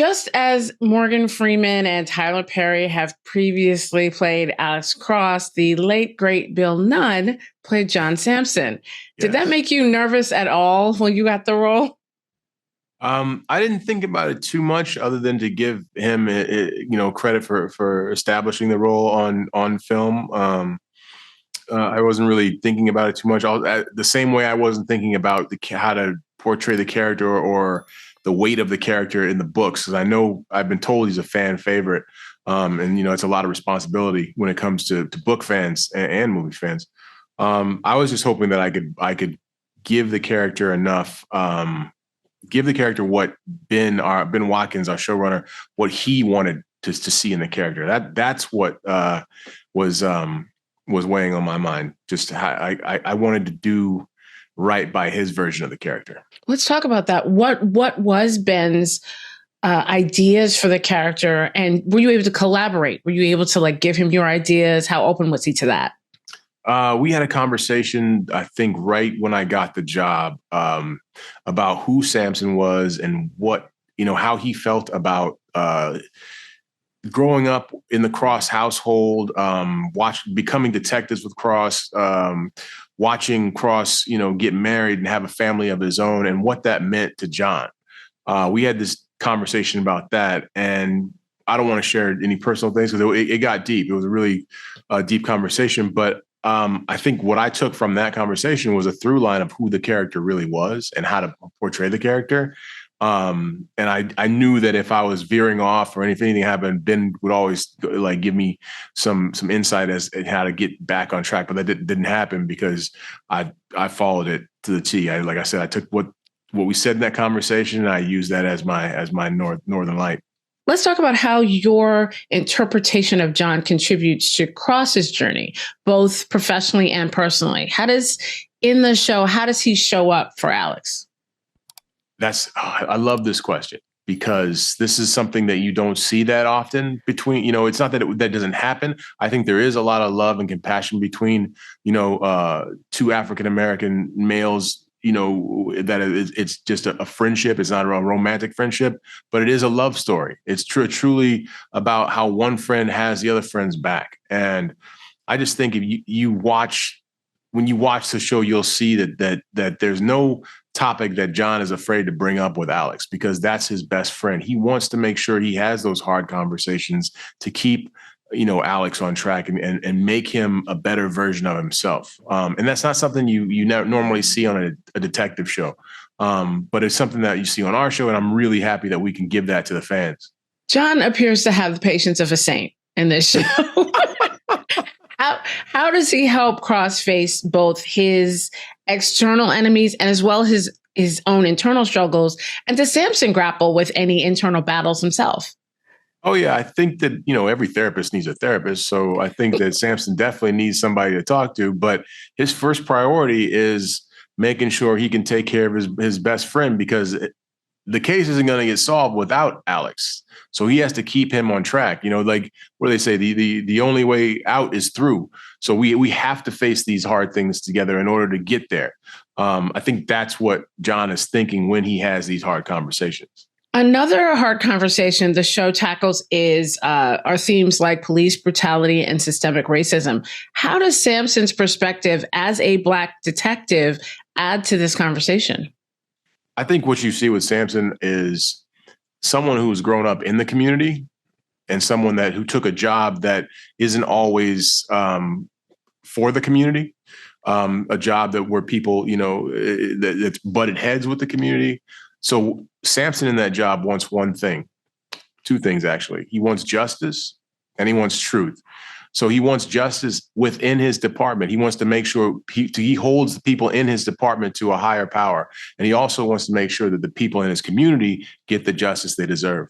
Just as Morgan Freeman and Tyler Perry have previously played Alex Cross, the late, great Bill Nunn played John Sampson. Did that make you nervous at all when you got the role? I didn't think about it too much, other than to give him, credit for establishing the role on film. I wasn't really thinking about it too much. The same way I wasn't thinking about how to portray the character or the weight of the character in the books, because I know I've been told he's a fan favorite, and it's a lot of responsibility when it comes to book fans and movie fans. I was just hoping that I could give the character enough. Give the character what Ben Watkins, our showrunner, what he wanted to see in the character. That's what was weighing on my mind. Just I wanted to do right by his version of the character. Let's talk about that. What was Ben's ideas for the character, and were you able to collaborate? Were you able to give him your ideas? How open was he to that? We had a conversation, I think, right when I got the job, about who Sampson was and how he felt about growing up in the Cross household, becoming detectives with Cross, watching Cross, get married and have a family of his own, and what that meant to John. We had this conversation about that, and I don't want to share any personal things because it got deep. It was a really deep conversation, but I think what I took from that conversation was a through line of who the character really was and how to portray the character. And I knew that if I was veering off or if anything happened, Ben would always give me some insight as to how to get back on track. But that didn't happen because I followed it to the T. Like I said, I took what we said in that conversation and I used that as my northern light. Let's talk about how your interpretation of John contributes to Cross's journey, both professionally and personally. How does he show up for Alex? I love this question, because this is something that you don't see that often between, it's not that that doesn't happen. I think there is a lot of love and compassion between, two African-American males, that it's just a friendship. It's not a when friendship, but it is a love story. It's truly about how one friend has the other friend's back. And I just think if when you watch the show, you'll see that there's no topic that John is afraid to bring up with Alex, because that's his best friend. He wants to make sure he has those hard conversations to keep Alex on track and make him a better version of himself. And that's not something you normally see on a detective show. But it's something that you see on our show. And I'm really happy that we can give that to the fans. John appears to have the patience of a saint in this show. How does he help Cross face both his external enemies and as well his own internal struggles? And does Sampson grapple with any internal battles himself? Oh, yeah. I think that, every therapist needs a therapist. So I think that Sampson definitely needs somebody to talk to. But his first priority is making sure he can take care of his best friend, because the case isn't going to get solved without Alex. So he has to keep him on track. Like where they say the only way out is through. So we have to face these hard things together in order to get there. I think that's what John is thinking when he has these hard conversations. Another hard conversation the show tackles are themes like police brutality and systemic racism. How does Sampson's perspective as a Black detective add to this conversation? I think what you see with Sampson is someone who's grown up in the community and someone who took a job that isn't always for the community, a job where people, that's butted heads with the community. So Sampson in that job wants two things, actually. He wants justice and he wants truth. So he wants justice within his department. He wants to make sure he holds the people in his department to a higher power. And he also wants to make sure that the people in his community get the justice they deserve.